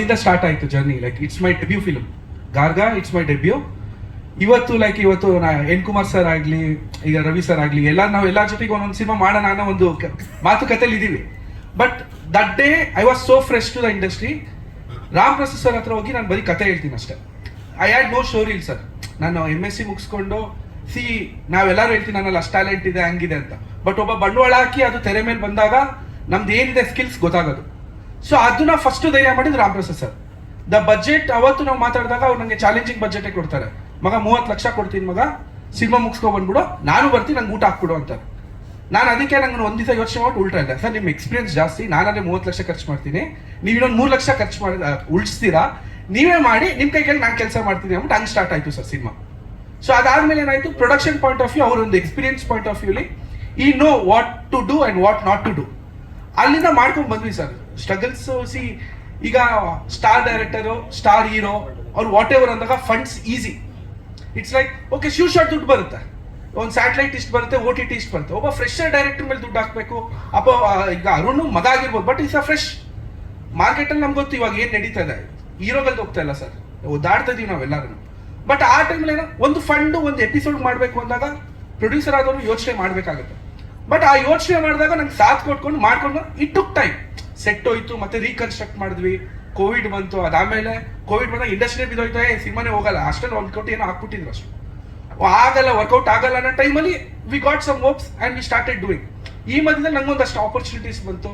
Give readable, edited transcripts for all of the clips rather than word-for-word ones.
ಅಲ್ಲಿಂದ ಸ್ಟಾರ್ಟ್ ಆಯಿತು journey. Like it's my debut film Garga, it's my debut. ಇವತ್ತು N Kumar sir ಆಗಲಿ, ಈಗ ರವಿ ಸರ್ ಆಗಲಿ, ನಾವು ಎಲ್ಲರ ಜೊತೆಗೆ ಒಂದೊಂದು ಸಿನಿಮಾ ಮಾಡೋಣ ಅನ್ನೋ ಒಂದು ಮಾತುಕತೆಯಲ್ಲಿ ಇದ್ದೀವಿ. But that day I was so fresh to the industry. Ram Prasad sir ಹತ್ರ ಹೋಗಿ ನಾನು ಬರೀ ಕತೆ ಹೇಳ್ತೀನಿ ಅಷ್ಟೇ. ಐ ಹ್ಯಾಡ್ ನೋ ಸ್ಟೋರಿ ಇಲ್ಲ ಸರ್. ನಾನು MSc ಮುಗಿಸ್ಕೊಂಡು ನಾವೆಲ್ಲರೂ ಹೇಳ್ತೀನಿ ನನ್ನಲ್ಲಿ ಅಷ್ಟು ಟ್ಯಾಲೆಂಟ್ ಇದೆ ಹಂಗಿದೆ ಅಂತ. ಬಟ್ ಒಬ್ಬ ಬಂಡವಾಳ ಹಾಕಿ ಅದು ತೆರೆ ಮೇಲೆ ಬಂದಾಗ ನಮ್ದು ಏನಿದೆ ಸ್ಕಿಲ್ಸ್ ಗೊತ್ತಾಗೋದು. ಸೊ ಅದನ್ನ ಫಸ್ಟ್ ಧೈರ್ಯ ಮಾಡಿದ್ದು Ram Prasad sir. The budget ಅವತ್ತು ನಾವು ಮಾತಾಡಿದಾಗ ಅವ್ರು ನನಗೆ ಚಾಲೆಂಜಿಂಗ್ ಬಜೆಟೇ ಕೊಡ್ತಾರೆ. ಮಗ 30 ಲಕ್ಷ ಕೊಡ್ತೀನಿ ಮಗ, ಸಿನಿಮಾ ಮುಗಿಸ್ಕೊಂಡು ಬಂದ್ಬಿಡು, ನಾನು ಬರ್ತೀನಿ, ನಂಗೆ ಊಟ ಹಾಕ್ಬಿಡು ಅಂತಾರೆ. ನಾನು ಅದಕ್ಕೆ ನಂಗೆ ಒಂದು ದಿವಸ ಯೋಚನೆ ಮಾಡಿ ಉಲ್ಟಾ ಇದೆ, ಸರ್ ನಿಮ್ಮ ಎಕ್ಸ್ಪೀರಿಯನ್ಸ್ ಜಾಸ್ತಿ, ನಾನೇ 30 ಲಕ್ಷ ಖರ್ಚು ಮಾಡ್ತೀನಿ, ನೀವು ಇನ್ನೊಂದು 3 ಲಕ್ಷ ಖರ್ಚು ಮಾಡಿ ಉಳಿಸ್ತೀರಾ, ನೀವೇ ಮಾಡಿ, ನಿಮ್ಮ ಕೈ ಕೆಳಗೆ ನಾನು ಕೆಲಸ ಮಾಡ್ತೀನಿ ಅಂದ್ಬಿಟ್ಟು ಹಂಗೆ ಸ್ಟಾರ್ಟ್ ಆಯಿತು ಸರ್ ಸಿನಿಮಾ. ಸೊ ಅದಾದ್ಮೇಲೆ ಏನಾಯಿತು, ಪ್ರೊಡಕ್ಷನ್ ಪಾಯಿಂಟ್ ಆಫ್ ವ್ಯೂ, ಅವರೊಂದು ಎಕ್ಸ್ಪೀರಿಯನ್ಸ್ ಪಾಯಿಂಟ್ ಆಫ್ ವ್ಯೂಲಿ ಈ know what to do and what not to do. ಅಲ್ಲಿಂದ ಮಾಡ್ಕೊಂಡು ಬಂದ್ವಿ ಸರ್. ಸ್ಟ್ರಗಲ್ಸ್ ಈಗ ಸ್ಟಾರ್ ಡೈರೆಕ್ಟರು, ಸ್ಟಾರ್ ಹೀರೋ, ಅವ್ರು ವಾಟ್ ಎವರ್ ಅಂದಾಗ funds easy. It's like okay sure shot ದುಡ್ಡು ಬರುತ್ತೆ, ಒಂದು ಸ್ಯಾಟಲೈಟ್ ಇಷ್ಟು ಬರುತ್ತೆ, OTT ಇಷ್ಟು ಬರುತ್ತೆ. ಒಬ್ಬ ಫ್ರೆಶರ್ ಡೈರೆಕ್ಟರ್ ಮೇಲೆ ದುಡ್ಡು ಹಾಕಬೇಕು. ಈಗ ಅರುಣ್ ಮಗ ಆಗಿರ್ಬೋದು, ಬಟ್ ಇಟ್ಸ್ ಅ ಫ್ರೆಶ್ ಮಾರ್ಕೆಟಲ್ಲಿ ನಮ್ಗೆ ಗೊತ್ತು ಇವಾಗ ಏನು ನಡೀತಾ ಇದೆ. ಹೀರೋಗಲ್ದು ಹೋಗ್ತಾ ಇಲ್ಲ ಸರ್, ಓದಾಡ್ತಾ ಇದೀವಿ ನಾವೆಲ್ಲರೂ. ಬಟ್ ಆ ಟೈಮಲ್ಲಿ ಏನೋ ಒಂದು ಫಂಡ್ ಒಂದು ಎಪಿಸೋಡ್ ಮಾಡಬೇಕು ಅಂದಾಗ ಪ್ರೊಡ್ಯೂಸರ್ ಆದವರು ಯೋಚನೆ ಮಾಡಬೇಕಾಗುತ್ತೆ. ಬಟ್ ಆ ಯೋಚನೆ ಮಾಡಿದಾಗ ನಂಗೆ ಸಾಥ್ ಕೊಟ್ಕೊಂಡು ಮಾಡ್ಕೊಂಡು ಇಟ್ ಟುಕ್ ಟೈಮ್. ಸೆಟ್ ಹೋಯ್ತು, ಮತ್ತೆ ರೀಕನ್ಸ್ಟ್ರಕ್ಟ್ ಮಾಡಿದ್ವಿ, ಕೋವಿಡ್ ಬಂತು. ಅದಾದಮೇಲೆ ಕೋವಿಡ್ ಬಂದಾಗ ಇಂಡಸ್ಟ್ರಿ ಬಿದ್ದೋಯ್ತು, ಸಿನಿಮಾನೇ ಹೋಗಲ್ಲ, ಅಷ್ಟೊಂದು 1 ಕೋಟಿ ಏನೋ ಹಾಕ್ಬಿಟ್ಟಿದ್ರು, ಅಷ್ಟು ಆಗಲ್ಲ, ವರ್ಕೌಟ್ ಆಗಲ್ಲ ಅನ್ನೋ ಟೈಮಲ್ಲಿ we got some hopes and we started doing. ಈ ಮಧ್ಯದಲ್ಲಿ ನಂಗೊಂದಷ್ಟು ಆಪರ್ಚುನಿಟೀಸ್ ಬಂತು.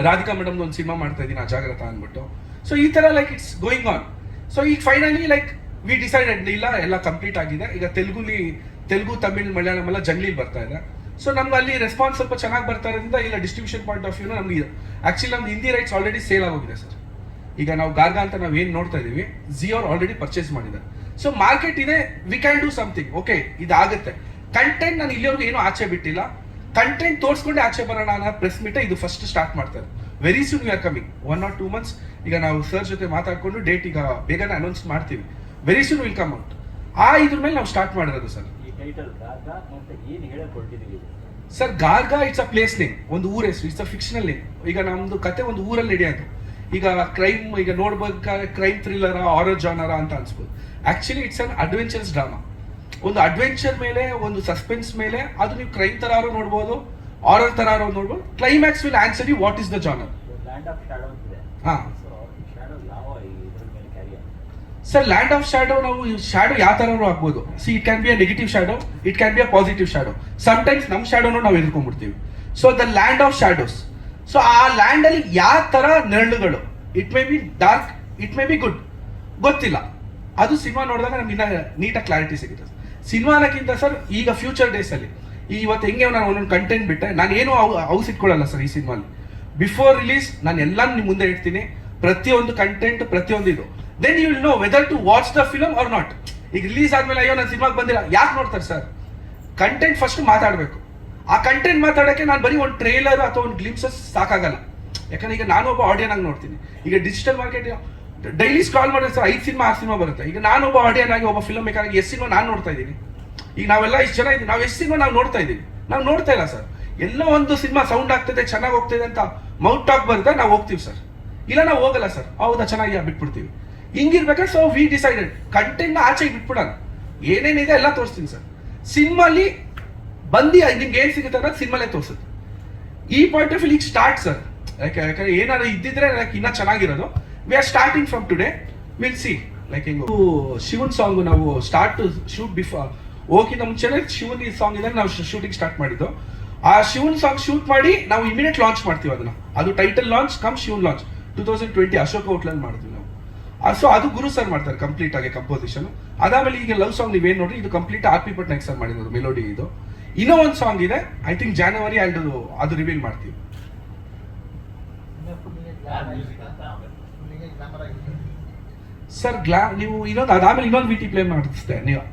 ರಾಧಿಕಾ ಮೇಡಮ್ದು ಒಂದು ಸಿನಿಮಾ ಮಾಡ್ತಾ ಇದ್ದೀನಿ, ಅಜಾಗ್ರತ ಅಂದ್ಬಿಟ್ಟು. ಸೊ ಈ ಥರ like it's going on. So ಈಗ ಫೈನಲಿ ಲೈಕ್ ವಿ ಡಿಸೈಡೆಡ್ ಇಲ್ಲ, ಎಲ್ಲ ಕಂಪ್ಲೀಟ್ ಆಗಿದೆ. ಈಗ ತೆಲುಗು, ತಮಿಳ್, ಮಲಯಾಳಂ ಎಲ್ಲ ಜಂಗ್ಲಿಲಿ ಬರ್ತಾ ಇದೆ. ಸೊ ನಮ್ಗೆ ಅಲ್ಲಿ ರೆಸ್ಪಾನ್ಸ್ ಸ್ವಲ್ಪ ಚೆನ್ನಾಗಿ ಬರ್ತಾ ಇರೋದ್ರಿಂದ ಇಲ್ಲ ಡಿಸ್ಟ್ರಿಬ್ಯೂಷನ್ ಪಾಯಿಂಟ್ ಆಫ್ ವ್ಯೂನ ನಮ್ಗೆ ಆ್ಯಕ್ಚುಲಿ ನಮ್ದು ಹಿಂದಿ ರೈಟ್ಸ್ ಆಲ್ರೆಡಿ ಸೇಲ್ ಆಗೋಗಿದೆ ಸರ್. ಈಗ ನಾವು ಗಾರ್ಗಾ ಅಂತ ನಾವು ಏನು ನೋಡ್ತಾ ಇದೀವಿ, ಜಿ ಅವ್ರು ಆಲ್ರೆಡಿ ಪರ್ಚೇಸ್ ಮಾಡಿದ್ದಾರೆ. ಸೊ ಮಾರ್ಕೆಟ್ ಇದೆ, we can do something. Okay ಇದಾಗುತ್ತೆ. ಕಂಟೆಂಟ್ ನಾನು ಇಲ್ಲಿವರೆಗೂ ಏನೂ ಆಚೆ ಬಿಟ್ಟಿಲ್ಲ, ಕಂಟೆಂಟ್ ತೋರಿಸ್ಕೊಂಡೆ ಆಚೆ ಬರೋಣ ಅನ್ನೋ ಪ್ರೆಸ್ ಮೀಟ ಇದು ಫಸ್ಟ್ ಸ್ಟಾರ್ಟ್ ಮಾಡ್ತಾರೆ. Very soon we are coming 1 or 2 months. ಈಗ ನಾವು ಸರ್ ಜೊತೆ ಮಾತಾಡ್ಕೊಂಡು ಡೇಟ್ ಈಗ ಬೇಗನೆ ಅನೌನ್ಸ್ ಮಾಡ್ತೀವಿ. Very soon will come out. ಇದ್ರ ಮೇಲೆ ನಾವು ಸ್ಟಾರ್ಟ್ ಮಾಡಿರೋದು sir. Sir Garga it's a place name, ಒಂದು ಊರ ಹೆಸರು, ಇಟ್ಸ್ ಅ ಫಿಕ್ಷನಲ್ ನೇಮ್. ಈಗ ನಮ್ದು ಕತೆ ಒಂದು ಊರಲ್ಲಿ ನಡೆಯೋದು. ಈಗ ಕ್ರೈಮ್, ಈಗ ನೋಡ್ಬೇಕಾದ್ರೆ ಕ್ರೈಮ್ ಥ್ರಿಲ್ಲರ, ಹಾರರ್ ಜಾನರ ಅಂತ ಅನ್ಸ್ಬೋದು. Actually it's an adventurous drama. ಒಂದು ಅಡ್ವೆಂಚರ್ ಮೇಲೆ, ಒಂದು ಸಸ್ಪೆನ್ಸ್ ಮೇಲೆ, ಅದು ನೀವು ಕ್ರೈಮ್ ತರಾರು ನೋಡ್ಬೋದು, ಹಾರರ್ ತರಾರು ನೋಡ್ಬೋದು. Climax will answer you what is the genre. ಹಾ ಸರ್, ಲ್ಯಾಂಡ್ ಆಫ್ ಶ್ಯಾಡೋ, ನಾವು ಶ್ಯಾಡೋ ಯಾವ ಥರನೂ ಆಗ್ಬೋದು. It can be a negative shadow, it can be a positive shadow. Sometimes ನಮ್ಮ ಶ್ಯಾಡೋನು ನಾವು ಎದುರ್ಕೊಂಡ್ಬಿಡ್ತೀವಿ. So the land of shadows. So ಆ ಲ್ಯಾಂಡಲ್ಲಿ ಯಾವ ಥರ ನೆರಳುಗಳು, it may be dark, it may be good, ಗೊತ್ತಿಲ್ಲ. ಅದು ಸಿನಿಮಾ ನೋಡಿದಾಗ ನಮ್ಗೆ ಇನ್ನ ನೀಟಾಗಿ ಕ್ಲಾರಿಟಿ ಸಿಗುತ್ತೆ. ಸಿನಿಮಾ ಅನ್ನೋಕ್ಕಿಂತ ಸರ್ ಈಗ ಫ್ಯೂಚರ್ ಡೇಸಲ್ಲಿ ಇವತ್ತು ಹೆಂಗೆ ನಾನು ಒಂದೊಂದು ಕಂಟೆಂಟ್ ಬಿಟ್ಟೆ, ನಾನು ಏನು ಔಸ್ ಇಟ್ಕೊಳ್ಳಲ್ಲ ಸರ್ ಈ ಸಿನಿಮಾಲಿ. ಬಿಫೋರ್ ರಿಲೀಸ್ ನಾನು ಎಲ್ಲ ನಿಮ್ಮ ಮುಂದೆ ಇಡ್ತೀನಿ, ಪ್ರತಿಯೊಂದು ಕಂಟೆಂಟ್, ಪ್ರತಿಯೊಂದು ಇದು. Then you will know whether to watch the film or not. ಈಗ ರಿಲೀಸ್ ಆದ್ಮೇಲೆ ಅಯ್ಯೋ ನಾನು ಸಿನಿಮಾಗೆ ಬಂದಿಲ್ಲ ಯಾಕೆ ನೋಡ್ತಾರೆ ಸರ್? ಕಂಟೆಂಟ್ ಫಸ್ಟ್ ಮಾತಾಡಬೇಕು. ಆ ಕಂಟೆಂಟ್ ಮಾತಾಡೋಕ್ಕೆ ನಾನು ಬರೀ ಒಂದು ಟ್ರೇಲರ್ ಅಥವಾ ಒಂದು ಗ್ಲಿಮ್ಸಸ್ ಸಾಕಾಗಲ್ಲ. ಯಾಕಂದ್ರೆ ಈಗ ನಾನು ಒಬ್ಬ ಆಡಿಯನ್ ಆಗಿ ನೋಡ್ತೀನಿ. ಈಗ ಡಿಜಿಟಲ್ ಮಾರ್ಕೆಟ್ ಡೈಲಿ ಸ್ಕ್ರಾಲ್ ಮಾಡಿದ್ರೆ ಸರ್ 5 ಸಿನಿಮಾ 6 ಸಿನಿಮಾ ಬರುತ್ತೆ. ಈಗ ನಾನು ಒಬ್ಬ ಆಡಿಯನ್ ಆಗಿ, ಒಬ್ಬ ಫಿಲ್ಮ್ ಮೇಕರ್ ಆಗಿ ಎಷ್ಟು ಸಿನಿಮಾ ನಾನು ನೋಡ್ತಾ ಇದ್ದೀನಿ. ಈಗ ನಾವೆಲ್ಲ ಇಷ್ಟು ಜನ ಇದ್ದೀವಿ, ನಾವು ಎಷ್ಟು ಸಿನಿಮಾ ನಾವು ನೋಡ್ತಾ ಇದ್ದೀವಿ? ನಾವು ನೋಡ್ತಾ ಇಲ್ಲ ಸರ್. ಎಲ್ಲೋ ಒಂದು ಸಿನಿಮಾ ಸೌಂಡ್ ಆಗ್ತದೆ, ಚೆನ್ನಾಗಿ ಹೋಗ್ತಿದೆ ಅಂತ ಮೌತ್ ಟಾಕ್ ಬರುತ್ತೆ, ನಾವು ಹೋಗ್ತೀವಿ ಸರ್. ಇಲ್ಲ ನಾವು ಹೋಗಲ್ಲ ಸರ್, ಹೌದಾ ಚೆನ್ನಾಗಿ ಬಿಟ್ಬಿಡ್ತೀವಿ. ಹಿಂಗಿರ್ಬೇಕಾದ್ರೆ ಸೊ ವಿ ಡಿಸೈಡೆಡ್ ಕಂಟೆಂಟ್ನ ಆಚೆಗೆ ಬಿಟ್ಬಿಡೋಣ, ಏನೇನಿದೆ ಎಲ್ಲ ತೋರಿಸ್ತೀನಿ ಸರ್. ಸಿನಿಮಾಲಿ ಬಂದು ನಿಮ್ಗೆ ಏನು ಸಿಗುತ್ತೆ ಅನ್ನೋದು ಸಿನಿಮಾಲೇ ತೋರಿಸುತ್ತೆ. ಈ ಪಾಯಿಂಟ್ ಆಫ್ ವ್ಯೂ ಈಗ ಸ್ಟಾರ್ಟ್ ಸರ್. ಯಾಕಂದ್ರೆ ಏನಾದ್ರು ಇದ್ದಿದ್ರೆ ಇನ್ನೂ ಚೆನ್ನಾಗಿರೋದು. We are starting from today, will see. Like ಹಿಂಗೆ ಶಿವನ್ ಸಾಂಗ್ ನಾವು ಸ್ಟಾರ್ಟ್ ಶೂಟ್ ಬಿಫೋರ್ ಹೋಗಿಂತ ಮುಂಚೆನೇ ಶಿವನ್ ಈ ಸಾಂಗ್ ಇದ್ದಾಗ ನಾವು ಶೂಟಿಂಗ್ ಸ್ಟಾರ್ಟ್ ಮಾಡಿದ್ದು. ಆ ಶಿವನ್ ಸಾಂಗ್ ಶೂಟ್ ಮಾಡಿ ನಾವು ಇಮಿಡಿಯೇಟ್ ಲಾಂಚ್ ಮಾಡ್ತೀವಿ ಅದನ್ನ. ಅದು ಟೈಟಲ್ ಲಾಂಚ್ ಕಮ್ ಶಿವನ್ ಲಾಂಚ್ 2020 ಅಶೋಕ ಹೋಟ್ಲಲ್ಲಿ ಮಾಡಿದ್ವಿ ನಾವು. ಸೊ ಅದು ಗುರು ಸರ್ ಮಾಡ್ತಾರೆ ಕಂಪ್ಲೀಟ್ ಆಗಿ ಕಂಪೋಸಿಷನ್. ಅದಾದ್ಮೇಲೆ ಈಗ ಲವ್ ಸಾಂಗ್ ನೀವೇನು ನೋಡ್ರಿ, ಇದು ಕಂಪ್ಲೀಟ್ RP ಪಟ್ನಾಯಕ್ ಸರ್ ಮಾಡಿರೋದು ಮೆಲೋಡಿ. ಇದು ಇನ್ನೂ ಒಂದು ಸಾಂಗ್ ಇದೆ, ಐ ಥಿಂಕ್ ಜಾನ್ವರಿ ಅದು ರಿವೀಲ್ ಮಾಡ್ತೀವಿ. ಸರ್ ನೀವು ಅದಾದ್ಮೇಲೆ ಇನ್ನೊಂದು VT ಪ್ಲೇ ಮಾಡಿಸ್ತೆ ನೀವು,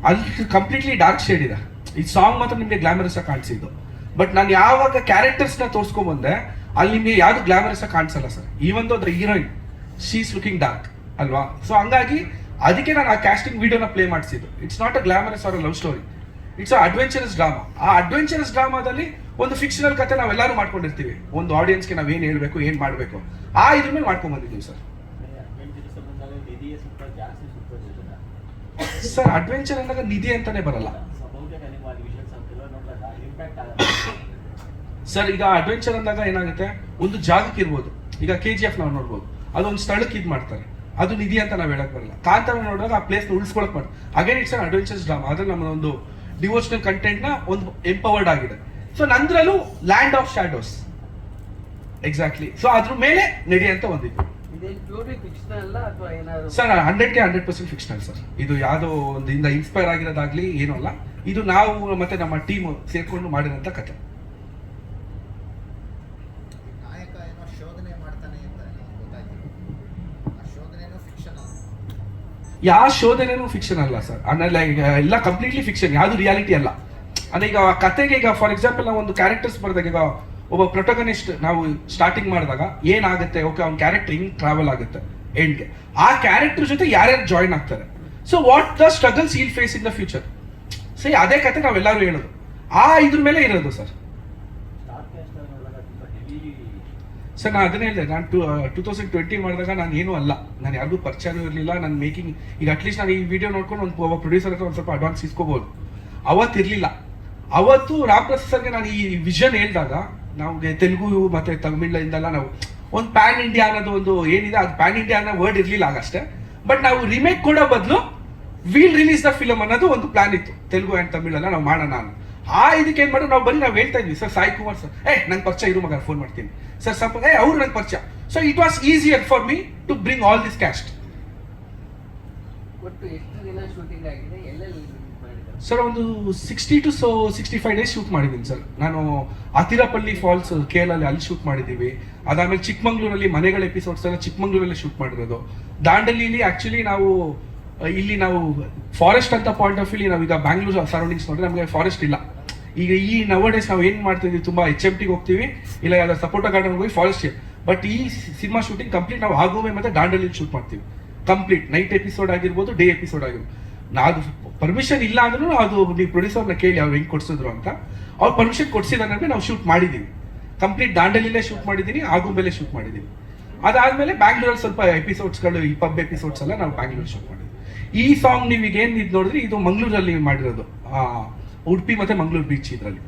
ಅಲ್ಲಿ ಕಂಪ್ಲೀಟ್ಲಿ ಡಾರ್ಕ್ ಶೇಡ್ ಇದೆ. ಈ ಸಾಂಗ್ ಮಾತ್ರ ನಿಮಗೆ ಗ್ಲಾಮರಸ್ ಆಗಿ ಕಾಣಿಸಿದ್ದು. ಬಟ್ ನಾನು ಯಾವಾಗ ಕ್ಯಾರೆಕ್ಟರ್ಸ್ನ ತೋರಿಸ್ಕೊಂಡ್ಬಂದೆ ಅಲ್ಲಿ ನಿಮಗೆ ಯಾವುದು ಗ್ಲಾಮರಸ್ ಆಗಿ ಕಾಣಿಸಲ್ಲ sir. Even though the heroine she is looking dark ಅಲ್ವಾ? ಸೊ ಹಂಗಾಗಿ ಅದಕ್ಕೆ ನಾನು ಆ ಕ್ಯಾಸ್ಟಿಂಗ್ ವಿಡಿಯೋನ ಪ್ಲೇ ಮಾಡಿಸಿದ್ದು. It's not a glamorous or a love story, it's a adventurous drama. ಆ ಅಡ್ವೆಂಚರಸ್ ಡ್ರಾಮಾದಲ್ಲಿ ಒಂದು ಫಿಕ್ಷನಲ್ ಕತೆ ನಾವೆಲ್ಲರೂ ಮಾಡ್ಕೊಂಡಿರ್ತೀವಿ. ಒಂದು ಆಡಿಯನ್ಸ್ಗೆ ನಾವೇನು ಹೇಳಬೇಕು, ಏನು ಮಾಡಬೇಕು, ಇದ್ರ ಮೇಲೆ ಮಾಡ್ಕೊಂಡ್ ಬಂದಿದ್ದೀವಿ ಸರ್. ಸರ್ ಅಡ್ವೆಂಚರ್ ಅಂದಾಗ ನಿಧಿ ಅಂತಾನೆ ಬರಲ್ಲ ಸರ್. ಈಗ ಅಡ್ವೆಂಚರ್ ಅಂದಾಗ ಏನಾಗುತ್ತೆ, ಒಂದು ಜಾಗಕ್ಕೆ ಇರ್ಬೋದು, ಈಗ KGF ನಾವು ನೋಡ್ಬೋದು, ಅದೊಂದು ಸ್ಥಳಕ್ಕೆ ಇದು ಮಾಡ್ತಾರೆ, ಅದು ನಿಧಿ ಅಂತ ನಾವು ಹೇಳಕ್ ಬರಲ್ಲ. ಕಾಂತಾರ ನೋಡಿದಾಗ ಆ ಪ್ಲೇಸ್ ಉಳಿಸ್ಕೊಳಕ್ ಮಾಡಿ again it's an adventures drama. ಅದ್ರಲ್ಲಿ ನಮ್ಮ ಒಂದು ಡಿವೋಷನಲ್ ಕಂಟೆಂಟ್ ನ ಒಂದು ಎಂಪವರ್ಡ್ ಆಗಿದೆ. ಸೊ ನಂದ್ರಲ್ಲೂ land of shadows exactly. So ಅದ್ರ ಮೇಲೆ ನಡೆಯುವಂತ ಒಂದಿತ್ತು ಸರ್. 100% fictional sir. ಇದು ಯಾವುದೋ ಒಂದಿಂದ ಇನ್ಸ್ಪೈರ್ ಆಗಿರೋದಾಗ್ಲಿ ಏನೂ ಅಲ್ಲ. ಇದು ನಾವು ಮತ್ತೆ ನಮ್ಮ ಟೀಮ್ ಸೇರ್ಕೊಂಡು ಮಾಡಿರೋಂಥ ಕಥೆ. ಯಾವ ಶೋಧನೆನೂ ಫಿಕ್ಷನ್ ಅಲ್ಲ ಸರ್. ಎಲ್ಲ ಕಂಪ್ಲೀಟ್ಲಿ ಫಿಕ್ಷನ್, ಯಾವುದು ರಿಯಾಲಿಟಿ ಅಲ್ಲ. ಅಂದ್ರೆ ಈಗ ಕತೆಗೆ, ಈಗ ಫಾರ್ ಎಕ್ಸಾಂಪಲ್ ನಾವು ಒಂದು ಕ್ಯಾರೆಕ್ಟರ್ಸ್ ಬರ್ದಾಗ, ಈಗ ಒಬ್ಬ ಪ್ರೊಟಗನಿಸ್ಟ್ ನಾವು ಸ್ಟಾರ್ಟಿಂಗ್ ಮಾಡಿದಾಗ ಏನಾಗುತ್ತೆ, ಓಕೆ ಅವ್ನ ಕ್ಯಾರೆಕ್ಟರ್ ಹಿಂಗ್ ಟ್ರಾವೆಲ್ ಆಗುತ್ತೆ ಎಂಡ್ಗೆ, ಆ ಕ್ಯಾರೆಕ್ಟರ್ ಜೊತೆ ಯಾರ್ಯಾರು ಜಾಯಿನ್ ಆಗ್ತಾರೆ, so what the struggles we'll face in the future. So ಅದೇ ಕತೆ ನಾವೆಲ್ಲರೂ ಹೇಳೋದು ಆ ಇದ್ರ ಮೇಲೆ ಇರೋದು ಸರ್. ಸರ್ ನಾನು ಅದನ್ನೇ ಹೇಳಿದೆ, ನಾನು 2020 ಮಾಡಿದಾಗ ನಾನು ಏನೂ ಅಲ್ಲ, ನಾನು ಯಾರಿಗೂ ಪರಿಚಯನೂ ಇರಲಿಲ್ಲ. ನನ್ನ ಮೇಕಿಂಗ್ ಈಗ ಅಟ್ಲೀಸ್ಟ್ ನಾನು ಈ ವಿಡಿಯೋ ನೋಡ್ಕೊಂಡು ಒಬ್ಬ ಪ್ರೊಡ್ಯೂಸರ್ ಹತ್ರ ಒಂದು ಸ್ವಲ್ಪ ಅಡ್ವಾನ್ಸ್ ಇಸ್ಕೋಬಹುದು, ಅವತ್ತಿರಲಿಲ್ಲ. ಅವತ್ತು ರಾಮಪ್ರಸಾದ್ ಸರ್ಗೆ ನಾನು ಈ ವಿಷನ್ ಹೇಳಿದಾಗ, ನಮಗೆ ತೆಲುಗು ಮತ್ತೆ ತಮಿಳಿಂದೆಲ್ಲ ನಾವು ಒಂದು ಪ್ಯಾನ್ ಇಂಡಿಯಾ ಅನ್ನೋದು ಒಂದು ಏನಿದೆ, ಅದು ಪ್ಯಾನ್ ಇಂಡಿಯಾ ಅನ್ನೋ ವರ್ಡ್ ಇರಲಿಲ್ಲ ಆಗಷ್ಟೇ. ಬಟ್ ನಾವು ರಿಮೇಕ್ ಕೊಡೋ ಬದಲು ವಿಲ್ ರಿಲೀಸ್ ದ ಫಿಲಮ್ ಅನ್ನೋದು ಒಂದು ಪ್ಲಾನ್ ಇತ್ತು, ತೆಲುಗು ಆ್ಯಂಡ್ ತಮಿಳೆಲ್ಲ ನಾವು ಮಾಡೋಣ. ಇದಕ್ಕೆ ಏನ್ ಮಾಡೋದು, ನಾವು ಹೇಳ್ತಾ ಇದ್ವಿ ಸರ್, ಸಾಯಿ ಕುಮಾರ್ ಸರ್ ನಂಗೆ ಪರಿಚಯ ಇರು ಮಗ, ಫೋನ್ ಮಾಡ್ತೀನಿ ಸರ್, ಸ್ವಲ್ಪ ಅವ್ರು ನಂಗೆ ಪರಿಚಯ. So it was easier for me to bring all this cast. Sir ಒಂದು 60 to 65 ಡೇಸ್ ಶೂಟ್ ಮಾಡಿದ್ದೀನಿ ಸರ್. ನಾನು ಅತಿರಪಲ್ಲಿ ಫಾಲ್ಸ್ KL ಅಲ್ಲಿ ಶೂಟ್ ಮಾಡಿದ್ದೀವಿ. ಅದಾದ್ಮೇಲೆ ಚಿಕ್ಕಮಂಗ್ಳೂರಲ್ಲಿ ಮನೆಗಳ ಎಪಿಸೋಡ್ಸ್ ಎಲ್ಲ ಚಿಕ್ಕಮಂಗ್ಳೂರಲ್ಲೇ ಶೂಟ್ ಮಾಡಿರೋದು. ದಾಂಡಲಿಲಿ ಆಕ್ಚುಲಿ ನಾವು ಇಲ್ಲಿ ನಾವು ಫಾರೆಸ್ಟ್ ಅಂತ ಪಾಯಿಂಟ್ ಆಫ್ ವ್ಯೂ ನಾವೀಗ ಬ್ಯಾಂಗ್ಳೂರ್ ಸರೌಂಡಿಂಗ್ಸ್ ನೋಡಿದ್ರೆ ನಮಗೆ ಫಾರೆಸ್ಟ್ ಇಲ್ಲ. ಈಗ ಈ ನವಡೇಸ್ ನಾವು ಏನು ಮಾಡ್ತಿದ್ವಿ, ತುಂಬಾ HMTಗೆ ಹೋಗ್ತೀವಿ, ಇಲ್ಲ ಯಾವ್ದು ಸಪೋಟ ಗಾರ್ಡನ್ ಹೋಗಿ ಫಾರೆಸ್ಟ್. ಬಟ್ ಈ ಸಿನಿಮಾ ಶೂಟಿಂಗ್ ಕಂಪ್ಲೀಟ್ ನಾವು ಆಗುವೆ ಮತ್ತೆ ದಾಂಡಲಿ ಶೂಟ್ ಮಾಡ್ತೀವಿ. ಕಂಪ್ಲೀಟ್ ನೈಟ್ ಎಪಿಸೋಡ್ ಆಗಿರ್ಬೋದು, ಡೇ ಎಪಿಸೋಡ್ ಆಗಿರ್ಬೋದು. ಅದು ಪರ್ಮಿಷನ್ ಇಲ್ಲ ಅಂದ್ರೂ ಅದು ನೀವು ಪ್ರೊಡ್ಯೂಸರ್ನ ಕೇಳಿ ಅವ್ರು ಹೆಂಗೆ ಕೊಡ್ಸಿದ್ರು ಅಂತ, ಅವ್ರು ಪರ್ಮಿಷನ್ ಕೊಡ್ಸಿದ್ರೆ ನಾವು ಶೂಟ್ ಮಾಡಿದ್ದೀವಿ. ಕಂಪ್ಲೀಟ್ ದಾಂಡಲಿಲೇ ಶೂಟ್ ಮಾಡಿದ್ದೀನಿ, ಆಗುಂಬೆಲೆ ಶೂಟ್ ಮಾಡಿದ್ದೀವಿ. ಅದಾದ್ಮೇಲೆ ಬ್ಯಾಂಗ್ಳೂರಲ್ಲಿ ಸ್ವಲ್ಪ ಎಪಿಸೋಡ್ಸ್ಗಳು, ಈ ಪಬ್ ಎಪಿಸೋಡ್ಸ್ ಎಲ್ಲ ನಾವು ಬ್ಯಾಂಗ್ಳೂರ್ ಶೂಟ್ ಮಾಡಿದ್ವಿ. ಈ ಸಾಂಗ್ ನೀವು ಈಗ ಏನು ಇದು ನೋಡಿದ್ರೆ ಇದು ಮಂಗಳೂರಲ್ಲಿ ಮಾಡಿರೋದು, ಉಡುಪಿ ಮತ್ತೆ ಮಂಗಳೂರು ಬೀಚ್. ಇದರಲ್ಲಿ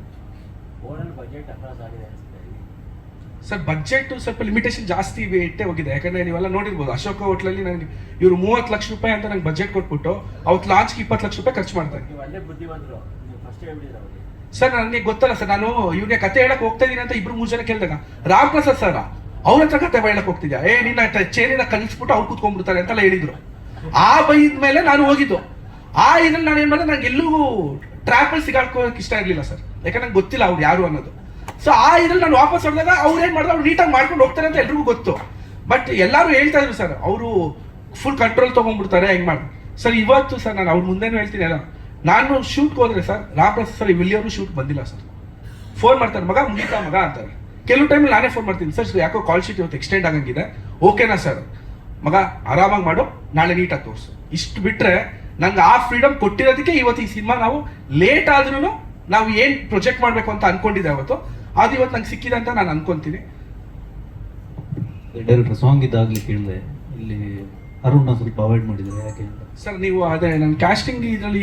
ಸರ್ ಬಜೆಟ್ ಸ್ವಲ್ಪ ಲಿಮಿಟೇಷನ್ ಜಾಸ್ತಿ ಇಟ್ಟೇ ಹೋಗಿದೆ. ಯಾಕಂದ್ರೆ ನೀವೆಲ್ಲ ನೋಡಿರ್ಬೋದು, ಅಶೋಕ ಹೋಟ್ಲಲ್ಲಿ ನನಗೆ ಇವರು 30 ಲಕ್ಷ ರೂಪಾಯಿ ಅಂತ ನಂಗೆ ಬಜೆಟ್ ಕೊಟ್ಬಿಟ್ಟು ಅವತ್ತು ಲಾಂಚ್ಗೆ 20 ಲಕ್ಷ ರೂಪಾಯಿ ಖರ್ಚು ಮಾಡ್ತಾರೆ. ಸರ್ ನನಗೆ ಗೊತ್ತಲ್ಲ ಸರ್, ನಾನು ಇವ್ರಿಗೆ ಕತೆ ಹೇಳಕ್ ಹೋಗ್ತಾ ಇದೀನಿ ಅಂತ 2-3 ಜನ ಕೇಳಿದಾಗ ರಾಮಪ್ರಸಾದ್ ಸರ್ ಅವ್ರ ಹತ್ರ ಕತೆ ಹೇಳಕ್ ಹೋಗ್ತಿದ್ಯಾ, ನಿನ್ನ ಚೇರಿನ ಕಲಿಸ್ಬಿಟ್ಟು ಅವ್ರು ಕೂತ್ಕೊಂಡ್ಬಿಡ್ತಾರೆ ಅಂತೆಲ್ಲ ಹೇಳಿದ್ರು. ಆ ಬೈದ ಮೇಲೆ ನಾನು ಹೋಗಿದ್ದು. ಇದ್ರಲ್ಲಿ ನಾನು ಏನ್ ಮಾಡಿದೆ, ನಂಗೆ ಎಲ್ಲೂ ಟ್ರ್ಯಾಪಲ್ಲಿ ಸಿಗಾಡ್ಕೋಕ್ ಇಷ್ಟ ಇರ್ಲಿಲ್ಲ ಸರ್, ಯಾಕಂದ್ರೆ ನಂಗೆ ಗೊತ್ತಿಲ್ಲ ಅವ್ರು ಯಾರು ಅನ್ನೋದು. ಸೊ ಇದ್ರಲ್ಲಿ ನಾನು ವಾಪಸ್ ಹೊಡೆದಾಗ ಅವ್ರು ಏನ್ ಮಾಡಿದ್ರು, ಅವ್ರು ನೀಟಾಗಿ ಮಾಡ್ಕೊಂಡು ಹೋಗ್ತಾರೆ ಅಂತ ಎಲ್ರಿಗೂ ಗೊತ್ತು. ಬಟ್ ಎಲ್ಲರೂ ಹೇಳ್ತಾ ಇದ್ರು ಸರ್, ಅವರು ಫುಲ್ ಕಂಟ್ರೋಲ್ ತಗೊಂಡ್ಬಿಡ್ತಾರೆ ಹೆಂಗ್ ಮಾಡಿ. ಸರ್ ಇವತ್ತು ಸರ್ ನಾನು ಅವ್ರ ಮುಂದೆನೂ ಹೇಳ್ತೀನಿ ಅಲ್ಲ, ನಾನು ಶೂಟ್ಗೆ ಹೋದ್ರೆ ಸರ್ ರಾಮಪ್ರಸಾದ್ ಸರ್ ಇಲ್ಲಿಯವರು ಶೂಟ್ ಬಂದಿಲ್ಲ ಸರ್. ಫೋನ್ ಮಾಡ್ತಾರೆ, ಮಗ ಮುಗಿತಾ ಮಗ ಅಂತಾರೆ. ಕೆಲವು ಟೈಮಲ್ಲಿ ನಾನೇ ಫೋನ್ ಮಾಡ್ತೀನಿ, ಸರ್ ಯಾಕೋ ಕಾಲ್ ಶೀಟ್ ಇವತ್ತು ಎಕ್ಸ್ಟೆಂಡ್ ಆಗಂಗಿದೆ, ಓಕೆನಾ ಸರ್, ಮಗ ಆರಾಮಾಗಿ ಮಾಡು, ನಾಳೆ ನೀಟಾಗಿ ತೋರಿಸು. ಇಷ್ಟು ಬಿಟ್ರೆ ನಂಗೆ ಆ ಫ್ರೀಡಮ್ ಕೊಟ್ಟಿರೋದಕ್ಕೆ ಇವತ್ತು ಈ ಸಿನಿಮಾ ನಾವು ಲೇಟ್ ಆದ್ರೂ ನಾವು ಏನ್ ಪ್ರೊಜೆಕ್ಟ್ ಮಾಡ್ಬೇಕು ಅಂತ ಅನ್ಕೊಂಡಿದ್ದೆ ಅವತ್ತು, ಅದು ಇವತ್ತು ನಂಗೆ ಸಿಕ್ಕಿದೆ ಅಂತ ನಾನು ಅನ್ಕೊಂತೀನಿ. ಡೈರೆಕ್ಟರ್ ಸಾಂಗ್ ಇದಾಗ್ಲಿ ಕೇಳಿದೆ, ಇಲ್ಲಿ ಅರುಣ್ ಸ್ವಲ್ಪ ಅವಾಯ್ಡ್ ಮಾಡಿದ್ದಾರೆ ಯಾಕೆ ಅಂತ. ಸರ್ ನೀವು ಅದೇ ನನ್ನ ಕ್ಯಾಸ್ಟಿಂಗ್ ಇದ್ರಲ್ಲಿ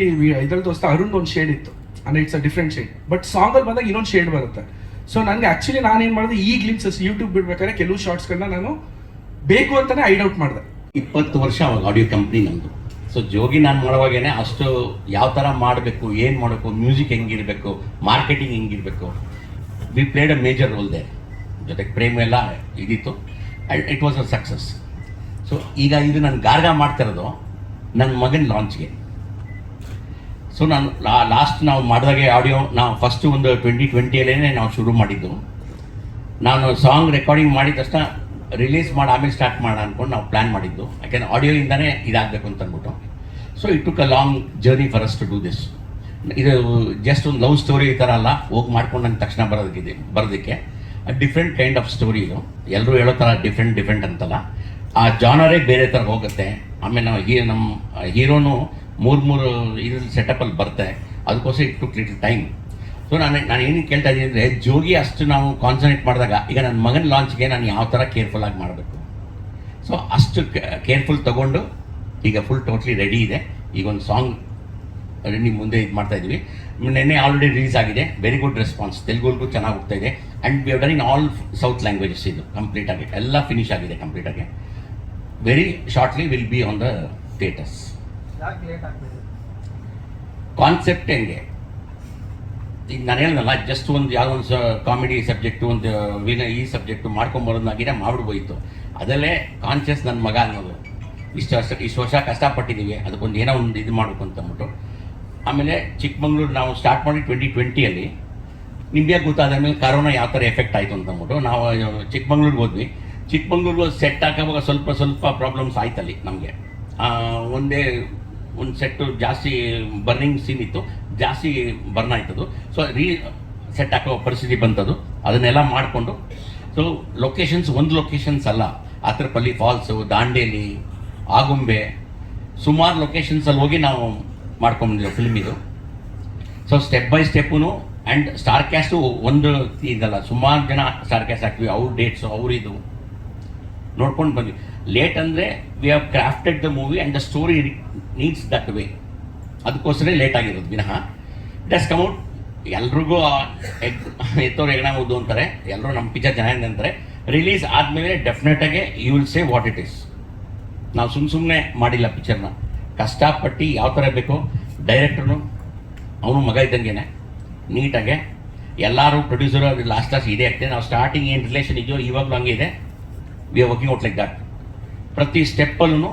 ತೋರಿಸ್ತಾ ಅರುಣ್ ಒಂದು ಶೇಡ್ ಇತ್ತು, ಅಂದ್ರೆ it's a different shade. But song ಅಲ್ಲಿ ಬಂದಾಗ ಇನ್ನೊಂದು ಶೇಡ್ ಬರುತ್ತೆ. ಸೊ ನನಗೆ ಆಕ್ಚುಲಿ ನಾನೇನ್ ಮಾಡಿದೆ, ಈ ಗ್ಲಿಮ್ಸಸ್ ಯೂಟ್ಯೂಬ್ ಬಿಡ್ಬೇಕಾದ್ರೆ ಕೆಲವು ಶಾರ್ಟ್ಸ್ಗಳನ್ನ ನಾನು ಬೇಕು ಅಂತಾನೆ ಐಡ್ ಔಟ್ ಮಾಡಿದೆ. 20 ವರ್ಷ ಅವಾಗ ಆಡಿಯೋ ಕಂಪ್ನಿ ನಮ್ಮದು. ಸೊ ಜೋಗಿ ನಾನು ಮಾಡುವಾಗೇನೆ ಅಷ್ಟು ಯಾವ ಥರ ಮಾಡಬೇಕು, ಏನು ಮಾಡಬೇಕು, ಮ್ಯೂಸಿಕ್ ಹೆಂಗಿರಬೇಕು, ಮಾರ್ಕೆಟಿಂಗ್ ಹೆಂಗಿರಬೇಕು, we played a major role they. ಜೊತೆಗೆ ಪ್ರೇಮ ಎಲ್ಲ ಇದಿತ್ತು, and it was a success. So ಈಗ ಇದು ನಾನು ಗಾರ್ಗ ಮಾಡ್ತಿರೋದು ನನ್ನ ಮಗನ ಲಾಂಚ್ಗೆ. ಸೊ ನಾನು ಲಾಸ್ಟ್ ನಾವು ಮಾಡಿದಾಗೆ ಆಡಿಯೋ ನಾವು ಫಸ್ಟು ಒಂದು 2020 ನಾವು ಶುರು ಮಾಡಿದ್ದು. ನಾನು ಸಾಂಗ್ ರೆಕಾರ್ಡಿಂಗ್ ಮಾಡಿದ ತಕ್ಷಣ ರಿಲೀಸ್ ಮಾಡಿ ಆಮೇಲೆ ಸ್ಟಾರ್ಟ್ ಮಾಡೋಣ ಅಂದ್ಕೊಂಡು ನಾವು ಪ್ಲ್ಯಾನ್ ಮಾಡಿದ್ದು. ಯಾಕೆಂದರೆ ಆಡಿಯೋಯಿಂದನೇ ಇದಾಗಬೇಕು ಅಂತ ಅಂದ್ಬಿಟ್ಟು. So it took a long journey for us to do this. ಇದು ಜಸ್ಟ್ ಒಂದು ಲವ್ ಸ್ಟೋರಿ ಈ ಥರ ಅಲ್ಲ, ಹೋಗಿ ಮಾಡ್ಕೊಂಡು ನಂಗೆ ತಕ್ಷಣ ಬರೋದಕ್ಕೆ ಡಿಫ್ರೆಂಟ್ ಕೈಂಡ್ ಆಫ್ ಸ್ಟೋರಿ ಇದು. ಎಲ್ಲರೂ ಹೇಳೋ ಥರ ಡಿಫ್ರೆಂಟ್ ಅಂತಲ್ಲ, ಆ ಜಾನರೇ ಬೇರೆ ಥರ ಹೋಗುತ್ತೆ. ಆಮೇಲೆ ನಾವು ನಮ್ಮ ಹೀರೋನು 3 ಇದ್ರ ಸೆಟಪ್ಪಲ್ಲಿ ಬರುತ್ತೆ, ಅದಕ್ಕೋಸ್ಕರ it took little time. So ನಾನು ಏನಕ್ಕೆ ಕೇಳ್ತಾ ಇದ್ದೀನಿ ಅಂದರೆ, ಜೋಗಿ ಅಷ್ಟು ನಾವು ಕಾನ್ಸಂಟ್ರೇಟ್ ಮಾಡಿದಾಗ ಈಗ ನನ್ನ ಮಗನ ಲಾಂಚ್ಗೆ ನಾನು ಯಾವ ಥರ ಕೇರ್ಫುಲ್ಲಾಗಿ ಮಾಡಬೇಕು. ಸೊ ಅಷ್ಟು ಕೇರ್ಫುಲ್ ತೊಗೊಂಡು ಈಗ ಫುಲ್ ಟೋಟ್ಲಿ ರೆಡಿ ಇದೆ. ಈಗ ಒಂದು ಸಾಂಗ್ ನಿಮ್ಮ ಮುಂದೆ ಇದು ಮಾಡ್ತಾ ಇದ್ವಿ. ನೆನ್ನೆ ಆಲ್ರೆಡಿ ರಿಲೀಸ್ ಆಗಿದೆ, ವೆರಿ ಗುಡ್ ರೆಸ್ಪಾನ್ಸ್, ತೆಲುಗುಗೂ ಚೆನ್ನಾಗಿ ಹೋಗ್ತಾ ಇದೆ. And we have done in all south languages. ಇದು ಕಂಪ್ಲೀಟಾಗಿ ಎಲ್ಲ ಫಿನಿಶ್ ಆಗಿದೆ ಕಂಪ್ಲೀಟಾಗಿ. Very shortly will be on the theatres. Concept ಹೆಂಗೆ, ಈಗ ನಾನು ಹೇಳಿದ್ನಲ್ಲ, ಜಸ್ಟ್ ಒಂದು ಯಾವುದೋ ಒಂದು ಕಾಮಿಡಿ ಸಬ್ಜೆಕ್ಟು, ಒಂದು ಈ ಸಬ್ಜೆಕ್ಟು ಮಾಡ್ಕೊಂಬರೋದಾಗಿದೆ, ಮಾಡ್ಬಿಡ್ಬೋಯ್ತು. ಅದಲ್ಲೇ ಕಾನ್ಷಿಯಸ್ ನನ್ನ ಮಗ ಅನ್ನೋದು, ಇಷ್ಟು ವರ್ಷ ಕಷ್ಟಪಟ್ಟಿದ್ದೀವಿ, ಅದಕ್ಕೊಂದು ಏನೋ ಒಂದು ಇದು ಮಾಡಬೇಕು ಅಂತಂದ್ಬಿಟ್ಟು. ಆಮೇಲೆ ಚಿಕ್ಕಮಂಗ್ಳೂರು ನಾವು ಸ್ಟಾರ್ಟ್ ಮಾಡಿ 2020 ನಿಮಗೆ ಗೊತ್ತಾದ ಮೇಲೆ ಕರೋನಾ ಯಾವ ಥರ ಎಫೆಕ್ಟ್ ಆಯಿತು ಅಂತಂದ್ಬಿಟ್ಟು ನಾವು ಚಿಕ್ಕಮಂಗ್ಳೂರಿಗೆ ಹೋದ್ವಿ. ಚಿಕ್ಕಮಂಗ್ಳೂರು ಸೆಟ್ ಹಾಕೋವಾಗ ಸ್ವಲ್ಪ ಪ್ರಾಬ್ಲಮ್ಸ್ ಆಯ್ತಲ್ಲಿ ನಮಗೆ. ಒಂದು ಸೆಟ್ಟು ಜಾಸ್ತಿ ಬರ್ನಿಂಗ್ ಸೀನ್ ಇತ್ತು, ಜಾಸ್ತಿ ಬರ್ನ್ ಆಯ್ತದು. ಸೊ ಸೆಟ್ ಹಾಕೋ ಪರಿಸ್ಥಿತಿ ಬಂತದು. ಅದನ್ನೆಲ್ಲ ಮಾಡಿಕೊಂಡು, ಸೊ ಒಂದು ಲೊಕೇಶನ್ಸ್ ಅಲ್ಲ, ಆತ್ರಪಲ್ಲಿ ಫಾಲ್ಸು, ದಾಂಡೇಲಿ, ಆಗುಂಬೆ, ಸುಮಾರು ಲೊಕೇಶನ್ಸಲ್ಲಿ ಹೋಗಿ ನಾವು ಮಾಡ್ಕೊಂಡಿದ್ದೀವಿ ಫಿಲ್ಮ್ ಇದು. So step by step. And star caste ಒಂದು ಇದಲ್ಲ, ಸುಮಾರು ಜನ ಸ್ಟಾರ್ ಕ್ಯಾಸ್ಟ್ ಹಾಕ್ತೀವಿ, ಅವ್ರ ಡೇಟ್ಸು ಅವ್ರಿದು ನೋಡ್ಕೊಂಡು ಬಂದ್ವಿ. ಲೇಟ್ ಅಂದರೆ we have crafted the movie and the story needs that way. ಅದಕ್ಕೋಸ್ಕರ ಲೇಟ್ ಆಗಿರೋದು ವಿನಃ ಇಟ್ ಹ್ಯಾಸ್ ಕಮ್ ಔಟ್. ಎಲ್ರಿಗೂ ಎತ್ತೋರು ಹೆಗಣ ಓದು ಅಂತಾರೆ, ಎಲ್ಲರೂ ನಮ್ಮ ಪಿಕ್ಚರ್ ಚೆನ್ನಾಗಿದೆ ಅಂತಾರೆ. ರಿಲೀಸ್ ಆದಮೇಲೆ ಡೆಫಿನೆಟಾಗಿ you will say what it is. ನಾವು ಸುಮ್ಮನೆ ಮಾಡಿಲ್ಲ ಪಿಕ್ಚರ್ನ, ಕಷ್ಟಪಟ್ಟು ಯಾವ ಥರ ಬೇಕೋ ಡೈರೆಕ್ಟ್ರು ಅವನು ಮಗ ಇದ್ದಂಗೆ ನೀಟಾಗೆ ಎಲ್ಲರೂ ಪ್ರೊಡ್ಯೂಸರು ಅದು ಲಾಸ್ಟ್ ಇದೇ ಆಗ್ತದೆ. ನಾವು ಸ್ಟಾರ್ಟಿಂಗ್ ಏನು ರಿಲೇಷನ್ ಇದೆಯೋ ಇವಾಗಲೂ ಹಂಗೆ ಇದೆ. We are working out like that. ಪ್ರತಿ ಸ್ಟೆಪ್ಪಲ್ಲೂ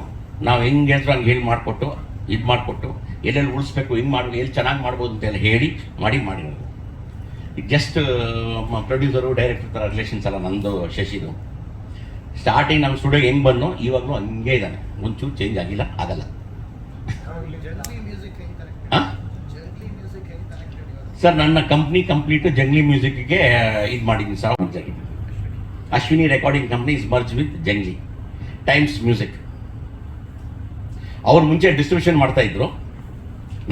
ನಾವು ಹೆಂಗೆ ಹೇಳ್ರು ಹಂಗೆ ಹೇಳಿ ಮಾಡಿಕೊಟ್ಟು ಇದು ಮಾಡಿಕೊಟ್ಟು ಎಲ್ಲೆಲ್ಲಿ ಉಳಿಸ್ಬೇಕು, ಹಿಂಗೆ ಮಾಡ್ಬೇಕು, ಎಲ್ಲಿ ಚೆನ್ನಾಗಿ ಮಾಡ್ಬೋದು ಅಂತೆಲ್ಲ ಹೇಳಿ ಮಾಡಿರೋದು. ಈಗ ಜಸ್ಟ್ ಪ್ರೊಡ್ಯೂಸರು ಡೈರೆಕ್ಟರ್ ಥರ ರಿಲೇಷನ್ಸ್ ಎಲ್ಲ ನಂದು ಶಶಿದು. ಸ್ಟಾರ್ಟಿಂಗ್ ನಮ್ಮ ಸ್ಟುಡಿಯೋಗೆ ಹೆಂಗೆ ಬಂದು ಇವಾಗಲೂ ಹಂಗೆ ಇದ್ದಾನೆ, ಒಂಚೂರು ಚೇಂಜ್ ಆಗಿಲ್ಲ, ಆಗಲ್ಲ. ಸರ್ ನನ್ನ ಕಂಪ್ನಿ ಕಂಪ್ಲೀಟು ಜಂಗ್ಲಿ ಮ್ಯೂಸಿಕ್ಗೆ ಇದು ಮಾಡಿದ್ದೀನಿ sir. Ashwini recording company is merge with Junglee times music. ಅವ್ರು ಮುಂಚೆ ಡಿಸ್ಟ್ರಿಬ್ಯೂಷನ್ ಮಾಡ್ತಾಯಿದ್ರು,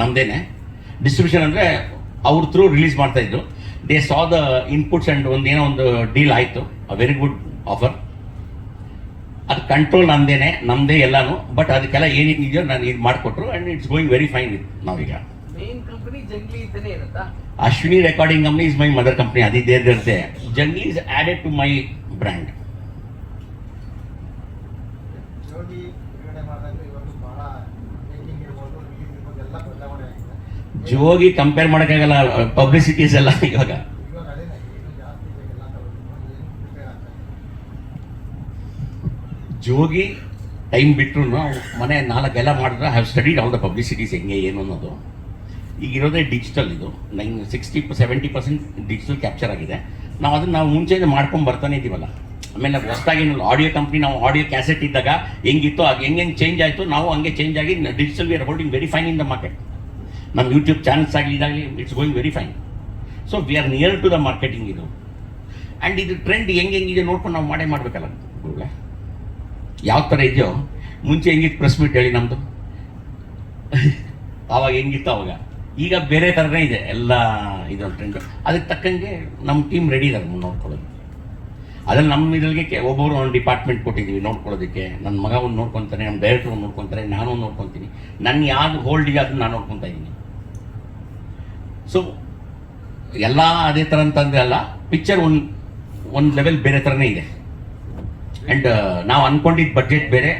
ನಮ್ಮದೇನೆ ಡಿಸ್ಟ್ರಿಬ್ಯೂಷನ್ ಅಂದರೆ ಅವ್ರ ಥ್ರೂ ರಿಲೀಸ್ ಮಾಡ್ತಾಯಿದ್ರು. They saw the inputs and ಏನೋ ಒಂದು ಡೀಲ್ ಆಯಿತು, ಅ ವೆರಿ ಗುಡ್ ಆಫರ್. ಅದು ಕಂಟ್ರೋಲ್ ನಮ್ಮದೇ ಎಲ್ಲಾನು. ಬಟ್ ಅದಕ್ಕೆಲ್ಲ ಏನೇನಿದೆಯೋ ನಾನು ಇದು ಮಾಡಿಕೊಟ್ರು and it's going very fine with. ನಾವೀಗ Ashwini recording company is my mother company, ಅದಿದ್ದೇ ಇರುತ್ತೆ. Junglee is added to my brand. Jogi compare ಮಾಡೋಕ್ಕಾಗಲ್ಲ, ಪಬ್ಲಿಸಿಟೀಸ್ ಎಲ್ಲ ಇವಾಗ. ಜೋಗಿ ಟೈಮ್ ಬಿಟ್ಟರು ಮನೆ 4 ಎಲ್ಲ ಮಾಡಿದ್ರೆ have studied all the publicities ಹೆಂಗೆ ಏನು ಅನ್ನೋದು. ಈಗಿರೋದೇ ಡಿಜಿಟಲ್, ಇದು 60-70% ಡಿಜಿಟಲ್ ಕ್ಯಾಪ್ಚರ್ ಆಗಿದೆ. ನಾವು ಮುಂಚೆಯಿಂದ ಮಾಡ್ಕೊಂಡು ಬರ್ತಾನೆ ಇದ್ದೀವಲ್ಲ. ಆಮೇಲೆ ಹೊಸದಾಗಿ ಆಡಿಯೋ ಕಂಪ್ನಿ, ನಾವು ಆಡಿಯೋ ಕ್ಯಾಸೆಟ್ ಇದ್ದಾಗ ಹೆಂಗಿತ್ತು ಆಗ ಹೆಂಗೆ ಚೇಂಜ್ ಆಯಿತು, ನಾವು ಹಂಗೆ ಚೇಂಜ್ ಆಗಿ digital we are holding very fine in the market. ನಮ್ಮ ಯೂಟ್ಯೂಬ್ ಚಾನಲ್ಸ್ ಆಗಲಿ ಇದಾಗಲಿ it's going very fine. So we are near to the marketing ಇದು. ಆ್ಯಂಡ್ ಇದು ಟ್ರೆಂಡ್ ಹೆಂಗಿದೆ ನೋಡ್ಕೊಂಡು ನಾವು ಮಾಡಬೇಕಲ್ಲ. ಯಾವ ಥರ ಇದೆಯೋ ಮುಂಚೆ ಹೆಂಗಿತ್ತು ಪ್ರೆಸ್ ಮೀಟ್ ಹೇಳಿ ನಮ್ಮದು, ಆವಾಗ ಹೆಂಗಿತ್ತು ಅವಾಗ. ಈಗ ಬೇರೆ ಥರನೇ ಇದೆ ಎಲ್ಲ ಇದೊಂದು ಟ್ರೆಂಡು. ಅದಕ್ಕೆ ತಕ್ಕಂಗೆ ನಮ್ಮ ಟೀಮ್ ರೆಡಿ ಇದ್ದಾರೆ ನೋಡ್ಕೊಳ್ಳೋದು. ಅದ್ರಲ್ಲಿ ನಮ್ಮ ಇದ್ರಿಗೆ ಒಬ್ಬರು ಒಂದು ಡಿಪಾರ್ಟ್ಮೆಂಟ್ ಕೊಟ್ಟಿದ್ದೀವಿ ನೋಡ್ಕೊಳ್ಳೋದಕ್ಕೆ. ನನ್ನ ಮಗ ಒಂದು ನೋಡ್ಕೊತಾನೆ, ನಮ್ಮ ಡೈರೆಕ್ಟರ್ ಒಂದು ನೋಡ್ಕೊತಾರೆ, ನಾನು ನೋಡ್ಕೊತೀನಿ. ನನ್ನ ಯಾವುದು ಹೋಲ್ಡ್ ಇದೆ ಅದನ್ನು ನಾನು ನೋಡ್ಕೊತಾ ಇದ್ದೀನಿ. ಸೊ ಎಲ್ಲ ಅದೇ ಥರ ಅಂತಂದರೆ ಅಲ್ಲ, ಪಿಕ್ಚರ್ ಒಂದು ಲೆವೆಲ್ ಬೇರೆ ಥರನೇ ಇದೆ. ಆ್ಯಂಡ್ ನಾವು ಅಂದ್ಕೊಂಡಿದ್ದ ಬಡ್ಜೆಟ್ ಬೇರೆ,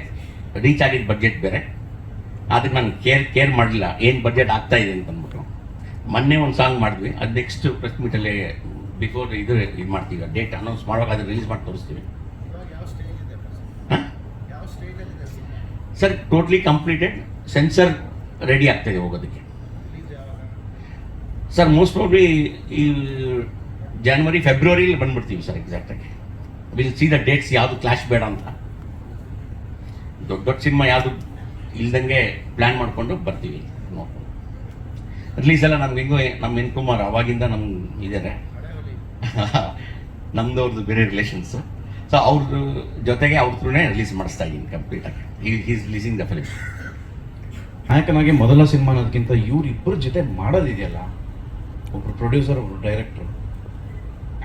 ರೀಚ್ ಆಗಿದ್ದ ಬಡ್ಜೆಟ್ ಬೇರೆ. ಅದಕ್ಕೆ ನಾನು ಕೇರ್ ಮಾಡಲಿಲ್ಲ ಏನು ಬಡ್ಜೆಟ್ ಆಗ್ತಾ ಇದೆ ಅಂತಂದ್ಬಿಟ್ಟು. ಮೊನ್ನೆ ಒಂದು ಸಾಂಗ್ ಮಾಡಿದ್ವಿ, ಅದು ನೆಕ್ಸ್ಟ್ ಪ್ರೆಸ್ ಮೀಟಲ್ಲಿ ಬಿಫೋರ್ ಇದು ಮಾಡ್ತೀವಿ, ಡೇಟ್ ಅನೌನ್ಸ್ ಮಾಡುವಾಗ ಅದು ರಿಲೀಸ್ ಮಾಡಿ ತೋರಿಸ್ತೀವಿ. Sir totally completed, censor ready ಆಗ್ತಾಯಿದೆ ಹೋಗೋದಕ್ಕೆ. ಸರ್ ಮೋಸ್ಟ್ ಪ್ರಾಬ್ಲಿ ಈ ಜನವರಿ ಫೆಬ್ರವರಿಲಿ ಬಂದ್ಬಿಡ್ತೀವಿ ಸರ್ ಎಕ್ಸಾಕ್ಟಾಗಿ. ವಿಲ್ ಸಿ ದ ಡೇಟ್ಸ್, ಯಾವುದು ಕ್ಲಾಶ್ ಬೇಡ ಅಂತ. ದೊಡ್ಡ ಸಿನಿಮಾ ಯಾವುದು ಇಲ್ದಂಗೆ ಪ್ಲ್ಯಾನ್ ಮಾಡಿಕೊಂಡು ಬರ್ತೀವಿ ನೋಡ್ಕೊಂಡು. ರಿಲೀಸ್ ಎಲ್ಲ ನಮ್ಗೆ ಹೆಂಗೋ ನಮ್ಮ ಎನ್ ಕುಮಾರ್ ಅವಾಗಿಂದ ನಮ್ಗೆ ಇದ್ದಾರೆ, ನಮ್ದವ್ರದ್ದು ಬೇರೆ ರಿಲೇಷನ್ಸು. ಸೊ ಅವ್ರ ಜೊತೆಗೆ ಅವ್ರ ಥ್ರೂನೇ ರಿಲೀಸ್ ಮಾಡಿಸ್ತಾ ಇದ್ದೀನಿ ಕಂಪ್ಲೀಟಾಗಿ. Is releasing the film. ನಾಯಕನಾಗಿ ಮೊದಲ ಸಿನಿಮಾ ಅನ್ನೋದಕ್ಕಿಂತ ಇವರಿಬ್ಬರ ಜೊತೆ ಮಾಡೋದಿದೆಯಲ್ಲ, ಒಬ್ರು ಪ್ರೊಡ್ಯೂಸರ್ ಒಬ್ರು director,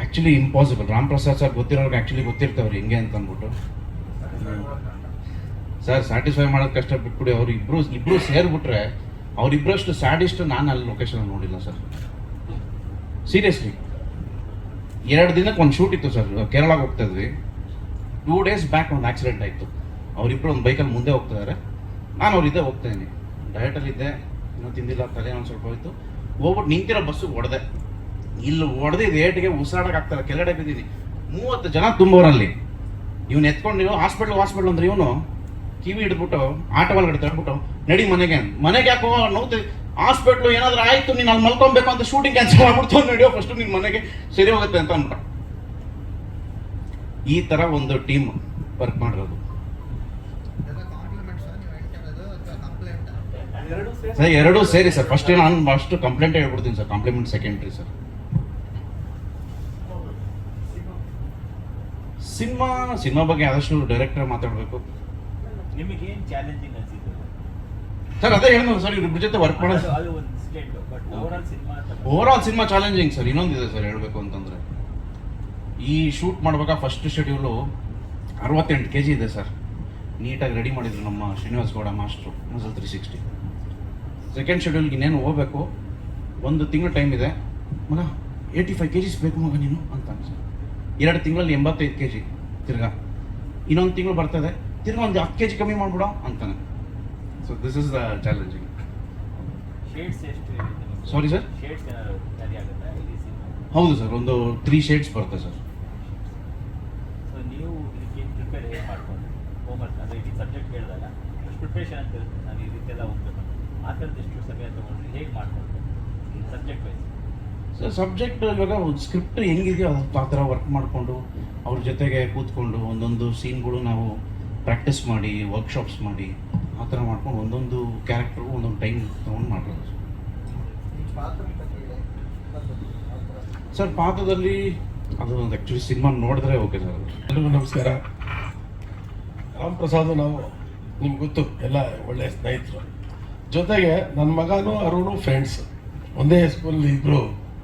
actually impossible. Ram Prasad sir ಗೊತ್ತಿರೋರ್ಗೆ ಆ್ಯಕ್ಚುಲಿ ಗೊತ್ತಿರ್ತವ್ರು ಹೆಂಗೆ ಅಂತ ಅಂದ್ಬಿಟ್ಟು. ಸರ್ ಸ್ಯಾಟಿಸ್ಫೈ ಮಾಡೋದು ಕಷ್ಟ ಬಿಟ್ಬಿಡಿ, ಇಬ್ರು ಸೇರ್ಬಿಟ್ರೆ ಅವರಿಬ್ಬರಷ್ಟು ಸ್ಯಾಡಿಸ್ಟ್ ನಾನು ಅಲ್ಲಿ ಲೊಕೇಶನ್ ನೋಡಿಲ್ಲ ಸರ್. ಸೀರಿಯಸ್ಲಿ 2 ದಿನಕ್ಕೆ ಒಂದು ಶೂಟ್ ಇತ್ತು ಸರ್, ಕೇರಳಕ್ಕೆ ಹೋಗ್ತಾ ಇದ್ವಿ. 2 days ಬ್ಯಾಕ್ ಒಂದು ಆಕ್ಸಿಡೆಂಟ್ ಆಯಿತು. ಅವರಿಬ್ಬರು ಒಂದು ಬೈಕಲ್ಲಿ ಮುಂದೆ ಹೋಗ್ತಿದ್ದಾರೆ, ನಾನು ಅವ್ರಿದ್ದೆ ಹೋಗ್ತಾ ಇದ್ದೀನಿ. ಡಯಟಲ್ಲಿದ್ದೆ, ಇನ್ನೂ ತಿಂದಿಲ್ಲ, ತಲೆ ಒಂದು ಸ್ವಲ್ಪ ಹೋಯ್ತು. ಹೋಗ್ಬಿಟ್ಟು ನಿಂತಿರೋ ಬಸ್ಸಿಗೆ ಹೊಡೆದೆ. ಇಲ್ಲಿ ಹೊಡೆದಿದ್ದು ಏಟಿಗೆ ಉಸಿರಾಡಕ್ಕೆ ಆಗ್ತಾರೆ, ಕೆಳಗಡೆ ಬಿದ್ದೀನಿ. 30 ಜನ ತುಂಬೋರಲ್ಲಿ. ಇವ್ನು ಎತ್ಕೊಂಡು ಹಾಸ್ಪಿಟ್ಲ್ ಅಂದ್ರೆ ಇವನು ಕಿವಿ ಹಿಡ್ಬಿಟ್ಟು ಆಟೋ ಒಳಗಡೆ ತಳ್ಬಿಟ್ಟು ನಡಿ ಮನೆಗೆ ಯಾಕೋ ನೋವು, ಹಾಸ್ಪಿಟ್ಲು ಏನಾದ್ರೂ ಆಯ್ತು ನೀನು ಅಲ್ಲಿ ಮಲ್ಕೊಬೇಕು ಅಂತ ಶೂಟಿಂಗ್ ಕ್ಯಾನ್ಸಲ್ ಮಾಡ್ಬಿಡ್ತು, ನಡೆಯೋ ಫಸ್ಟ್ ನಿನ್ನ ಮನೆಗೆ ಸರಿ ಹೋಗುತ್ತೆ ಅಂತ ಅಂದ್ಬಿಟ್ಟು. ಈ ತರ ಒಂದು ಟೀಮ್ ವರ್ಕ್ ಮಾಡಿರೋದು ಸರ್. 2 ಸೇರಿ ಸರ್. ಫಸ್ಟ್ ನಾನು ಅಷ್ಟು ಕಂಪ್ಲೇಂಟ್ ಹೇಳ್ಬಿಡ್ತೀನಿ sir, compliment secondary sir. Cinema ಬಗ್ಗೆ ಆದಷ್ಟು ಡೈರೆಕ್ಟರ್ ಮಾತಾಡಬೇಕು ನಿಮಗೆ ಏನು ಚಾಲೆಂಜಿಂಗ್ ಅನ್ಸಿತ್ತು ಸರ್. ಅದೇ ಹೇಳಿದ್ರು ಸರ್, ಇವ್ರ ಜೊತೆ ವರ್ಕ್ ಮಾಡೋದು ಅದು ಒಂದು incident, but overall cinema challenging sir. ಇನ್ನೊಂದಿದೆ ಸರ್ ಹೇಳಬೇಕು ಅಂತಂದ್ರೆ, ಈ ಶೂಟ್ ಮಾಡ್ಬೇಕಾ ಫಸ್ಟ್ ಶೆಡ್ಯೂಲು 68 kg ಇದೆ ಸರ್. ನೀಟಾಗಿ ರೆಡಿ ಮಾಡಿದ್ರು ನಮ್ಮ Srinivas Gowda master, muscle 360. Second ಶೆಡ್ಯೂಲ್ಗೆ ಇನ್ನೇನು ಹೋಗ್ಬೇಕು, 1 ತಿಂಗಳು ಟೈಮ್ ಇದೆ ಮಗ, 85 kgs ಬೇಕು ಮಗ ನೀನು ಅಂತ ಸರ್. 2 ತಿಂಗಳಲ್ಲಿ 85 kg ತಿರ್ಗಾ, ಇನ್ನೊಂದು ತಿಂಗಳು ಬರ್ತದೆ, ತಿರ್ಗಾ ಒಂದು 10 kg ಕಮ್ಮಿ ಮಾಡ್ಬಿಡೋ ಅಂತಾನೆ. So this is the challenging. Shades ಎಷ್ಟು ಸಾರಿ ಸರ್. ಶೇಡ್ಸ್ ಏನಾದ್ರು ಸರಿ ಆಗುತ್ತಾ ಈ ಸಿನಿಮಾ? ಹೌದು ಸರ್, ಒಂದು 3 shades ಬರುತ್ತೆ ಸರ್. ಸೊ ನೀವು ಇದಕ್ಕೆ ಪ್ರಿಪೇರ್ ಹೇಗೆ ಮಾಡ್ಕೊಂಡು ಹೋಮ್ವರ್ಕ್ ಅಂದರೆ ಇಡೀ ಸಬ್ಜೆಕ್ಟ್ ಹೇಳಿದಾಗ ಪ್ರಿಪ್ರೇಷನ್ ಅಂತ ಇರುತ್ತೆ, ನಾನು ಈ ರೀತಿ ಎಲ್ಲ ಹೋಗ್ಬೇಕು ಆ ಥರದ್ದು ಎಷ್ಟು ಸಮಯ ತೊಗೊಂಡ್ರೆ ಹೇಗೆ ಮಾಡ್ಕೊಂಡು ಸಬ್ಜೆಕ್ಟ್ ವೈಸ್? ಸರ್ ಸಬ್ಜೆಕ್ಟ್ ಇವಾಗ ಸ್ಕ್ರಿಪ್ಟ್ ಹೆಂಗಿದೆಯೋ ಆ ಥರ ವರ್ಕ್ ಮಾಡಿಕೊಂಡು ಅವ್ರ ಜೊತೆಗೆ ಕೂತ್ಕೊಂಡು ಒಂದೊಂದು ಸೀನ್ಗಳು ನಾವು ಪ್ರಾಕ್ಟೀಸ್ ಮಾಡಿ ವರ್ಕ್ಶಾಪ್ಸ್ ಮಾಡಿ ಆ ಥರ ಮಾಡ್ಕೊಂಡು ಒಂದೊಂದು ಕ್ಯಾರೆಕ್ಟರ್ಗೂ ಒಂದೊಂದು ಟೈಮ್ ತೊಗೊಂಡು ಮಾಡೋದು ಸರ್. ಪಾತ್ರದಲ್ಲಿ ಅದು ಒಂದು ಆ್ಯಕ್ಚುಲಿ ಸಿನಿಮಾ ನೋಡಿದ್ರೆ ಓಕೆ ಸರ್. ಎಲ್ಲರಿಗೂ ನಮಸ್ಕಾರ. ರಾಮ್ ಪ್ರಸಾದ್ ನಾವು ನಿಮ್ಗೆ ಗೊತ್ತು, ಎಲ್ಲ ಒಳ್ಳೆಯ ಸ್ನೇಹಿತರು. ಜೊತೆಗೆ ನನ್ನ ಮಗನೂ ಅರುಣು ಫ್ರೆಂಡ್ಸ್, ಒಂದೇ ಸ್ಕೂಲಲ್ಲಿ ಇಬ್ಬರು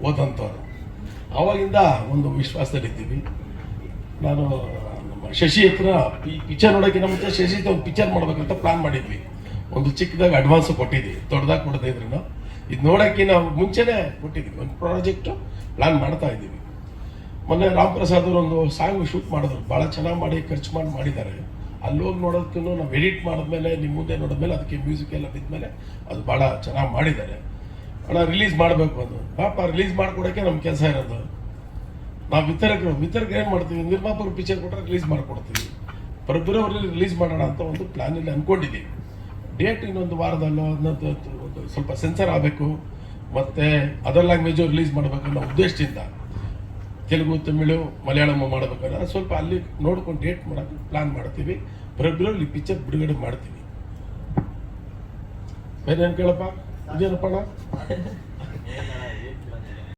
ಓದಂಥವ್ರು. ಆವಾಗಿಂದ ಒಂದು ವಿಶ್ವಾಸದಲ್ಲಿದ್ದೀವಿ. ನಾನು ನಮ್ಮ ಶಶಿ ಹತ್ರ ಪಿಕ್ಚರ್ ನೋಡೋಕ್ಕಿಂತ ಮುಂಚೆ ಶಶಿ ಒಂದು ಪಿಕ್ಚರ್ ಮಾಡ್ಬೇಕಂತ ಪ್ಲಾನ್ ಮಾಡಿದ್ವಿ. ಒಂದು ಚಿಕ್ಕದಾಗಿ ಅಡ್ವಾನ್ಸು ಕೊಟ್ಟಿದ್ವಿ, ದೊಡ್ಡದಾಗಿ ಕೊಡದೇ ಇದ್ರು ಇದು ನೋಡೋಕ್ಕಿಂತ ಮುಂಚೆನೇ ಕೊಟ್ಟಿದ್ವಿ. ಒಂದು ಪ್ರಾಜೆಕ್ಟು ಪ್ಲಾನ್ ಮಾಡ್ತಾ ಇದ್ದೀವಿ. ಮೊನ್ನೆ ರಾಮ್ ಪ್ರಸಾದ್ ಅವರು ಒಂದು ಸಾಂಗ್ ಶೂಟ್ ಮಾಡಿದ್ರು, ಭಾಳ ಚೆನ್ನಾಗಿ ಮಾಡಿ ಖರ್ಚು ಮಾಡಿದ್ದಾರೆ. ಅಲ್ಲಿ ಹೋಗಿ ನೋಡೋದಕ್ಕೂ ನಾವು ಎಡಿಟ್ ಮಾಡಿದ್ಮೇಲೆ ನಿಮ್ಮ ಮುಂದೆ ನೋಡಿದ್ಮೇಲೆ ಅದಕ್ಕೆ ಮ್ಯೂಸಿಕ್ ಎಲ್ಲ ಬಿದ್ಮೇಲೆ ಅದು ಭಾಳ ಚೆನ್ನಾಗಿ ಮಾಡಿದ್ದಾರೆ. ಅಣ್ಣ ರಿಲೀಸ್ ಮಾಡಬೇಕು ಅದು ಪಾಪ ರಿಲೀಸ್ ಮಾಡಿಕೊಡೋಕ್ಕೆ ನಮ್ಮ ಕೆಲಸ ಇರೋದು. ನಾವು ವಿತರಕರು ಏನು ಮಾಡ್ತೀವಿ, ನಿರ್ಮಾಪಕರು ಪಿಕ್ಚರ್ ಕೊಟ್ಟರೆ ರಿಲೀಸ್ ಮಾಡಿಕೊಡ್ತೀವಿ. ಫೆಬ್ರವರಿ ರಿಲೀಸ್ ಮಾಡೋಣ ಅಂತ ಒಂದು ಪ್ಲ್ಯಾನಲ್ಲಿ ಅಂದ್ಕೊಂಡಿದ್ದೀವಿ. ಡೇಟ್ ಇನ್ನೊಂದು ವಾರದಲ್ಲೋ ಒಂದು ಸ್ವಲ್ಪ ಸೆನ್ಸರ್ ಆಗಬೇಕು, ಮತ್ತು ಅದರ್ ಲ್ಯಾಂಗ್ವೇಜು ರಿಲೀಸ್ ಮಾಡಬೇಕು ಅನ್ನೋ ಉದ್ದೇಶದಿಂದ ತೆಲುಗು, ತಮಿಳು, ಮಲಯಾಳಂ ಮಾಡಬೇಕಾದ್ರೆ ಸ್ವಲ್ಪ ಅಲ್ಲಿ ನೋಡ್ಕೊಂಡು ಡೇಟ್ ಮಾಡೋಕ್ಕೆ ಪ್ಲ್ಯಾನ್ ಮಾಡ್ತೀವಿ. ಫೆಬ್ರವರಿ ಪಿಕ್ಚರ್ ಬಿಡುಗಡೆ ಮಾಡ್ತೀವಿ. ಬೇರೆ ಏನು ಕೇಳಪ್ಪ, ಇದೇನಪ್ಪ ಅಣ್ಣ?